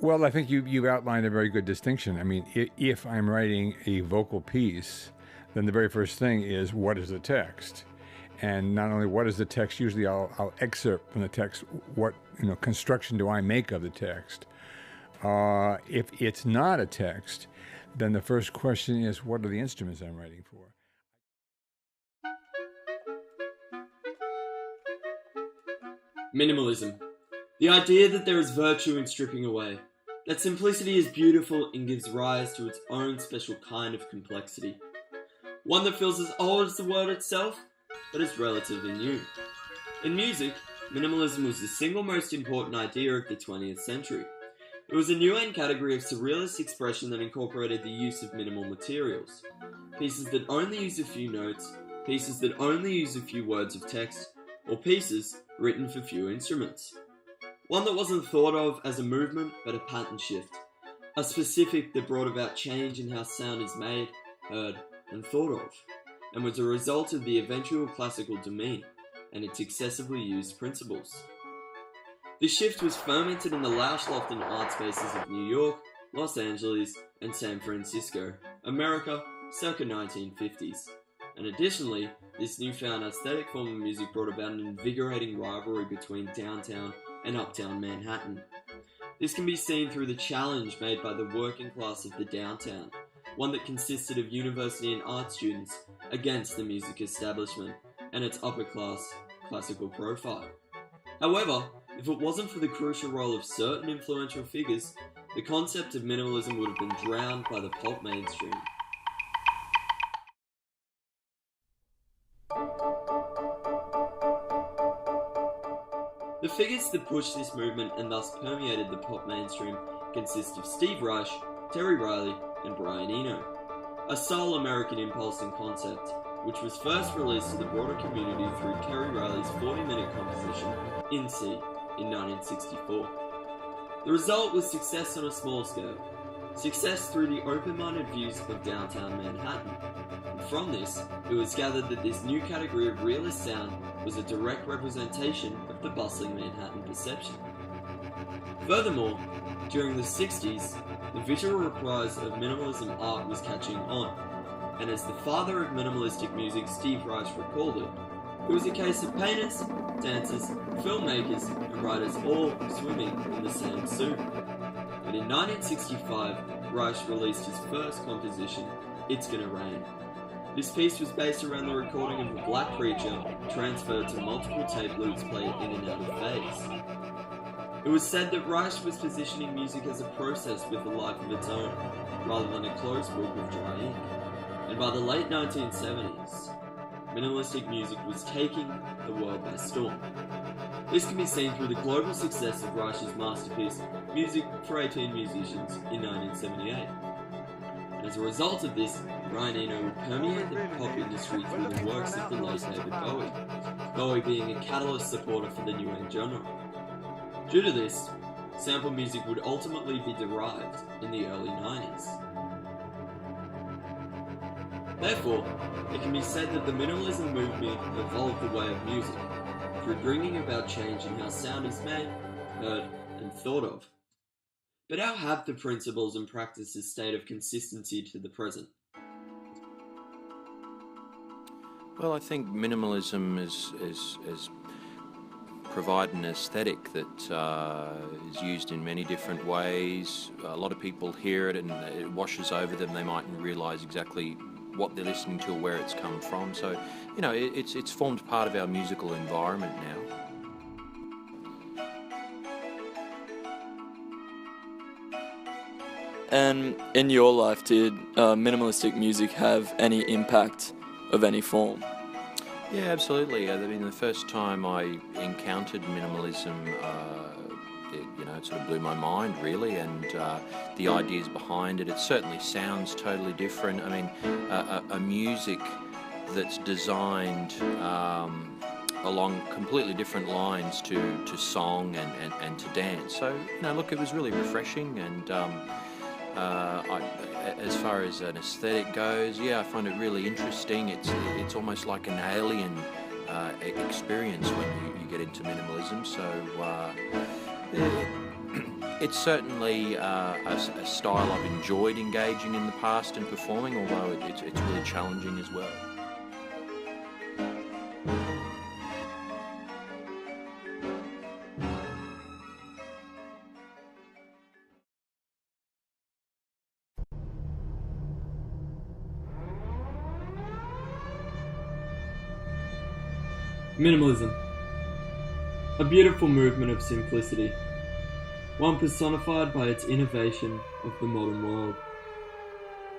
Well, I think you've outlined a very good distinction. I mean, if I'm writing a vocal piece, then the very first thing is what is the text, and not only what is the text. Usually, I'll excerpt from the text what construction do I make of the text. If it's not a text, then the first question is what are the instruments I'm writing for. Minimalism. The idea that there is virtue in stripping away. That simplicity is beautiful and gives rise to its own special kind of complexity. One that feels as old as the world itself, but is relatively new. In music, minimalism was the single most important idea of the 20th century. It was a new end category of surrealist expression that incorporated the use of minimal materials. Pieces that only use a few notes, pieces that only use a few words of text, or pieces written for few instruments. One that wasn't thought of as a movement, but a pattern shift. A specific that brought about change in how sound is made, heard, and thought of, and was a result of the eventual classical domain and its excessively used principles. This shift was fermented in the Lauschloften art spaces of New York, Los Angeles, and San Francisco, America, circa 1950s. And additionally, this newfound aesthetic form of music brought about an invigorating rivalry between downtown and uptown Manhattan. This can be seen through the challenge made by the working class of the downtown, one that consisted of university and art students, against the music establishment and its upper-class classical profile. However, if it wasn't for the crucial role of certain influential figures, the concept of minimalism would have been drowned by the pop mainstream. The figures that pushed this movement and thus permeated the pop mainstream consist of Steve Reich, Terry Riley, and Brian Eno. A sole American impulse and concept, which was first released to the broader community through Terry Riley's 40-minute composition, In C, in 1964. The result was success on a small scale. Success through the open-minded views of downtown Manhattan. And from this, it was gathered that this new category of realist sound was a direct representation of the bustling Manhattan perception. Furthermore, during the 60s, the visual reprise of minimalism art was catching on, and as the father of minimalistic music Steve Reich recalled it was a case of painters, dancers, filmmakers, and writers all swimming in the same soup. But in 1965, Reich released his first composition, It's Gonna Rain. This piece was based around the recording of a black preacher transferred to multiple tape loops played in and out of phase. It was said that Reich was positioning music as a process with a life of its own, rather than a closed book of dry ink. And by the late 1970s, minimalistic music was taking the world by storm. This can be seen through the global success of Reich's masterpiece, Music for 18 Musicians, in 1978. And as a result of this, Brian Eno would permeate the pop industry through the works of the late David Bowie, Bowie being a catalyst supporter for the new age genre. Due to this, sample music would ultimately be derived in the early 90s. Therefore, it can be said that the minimalism movement evolved the way of music, through bringing about change in how sound is made, heard, and thought of. But how have the principles and practices stayed of consistency to the present? Well, I think minimalism is provide an aesthetic that is used in many different ways. A lot of people hear it and it washes over them. They mightn't realise exactly what they're listening to or where it's come from. So, you know, it's formed part of our musical environment now. And in your life, did minimalistic music have any impact of any form? Yeah, absolutely. I mean, the first time I encountered minimalism, it sort of blew my mind, really, and the ideas behind it. It certainly sounds totally different. I mean, a music that's designed along completely different lines to song and to dance. So, look, it was really refreshing, and as far as an aesthetic goes, I find it really interesting. It's almost like an alien experience when you get into minimalism. So It's certainly a style I've enjoyed engaging in the past and performing, although it's really challenging as well. Minimalism. A beautiful movement of simplicity. One personified by its innovation of the modern world.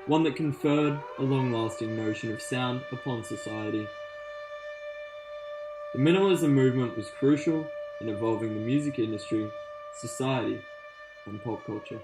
One that conferred a long-lasting notion of sound upon society. The minimalism movement was crucial in evolving the music industry, society, and pop culture.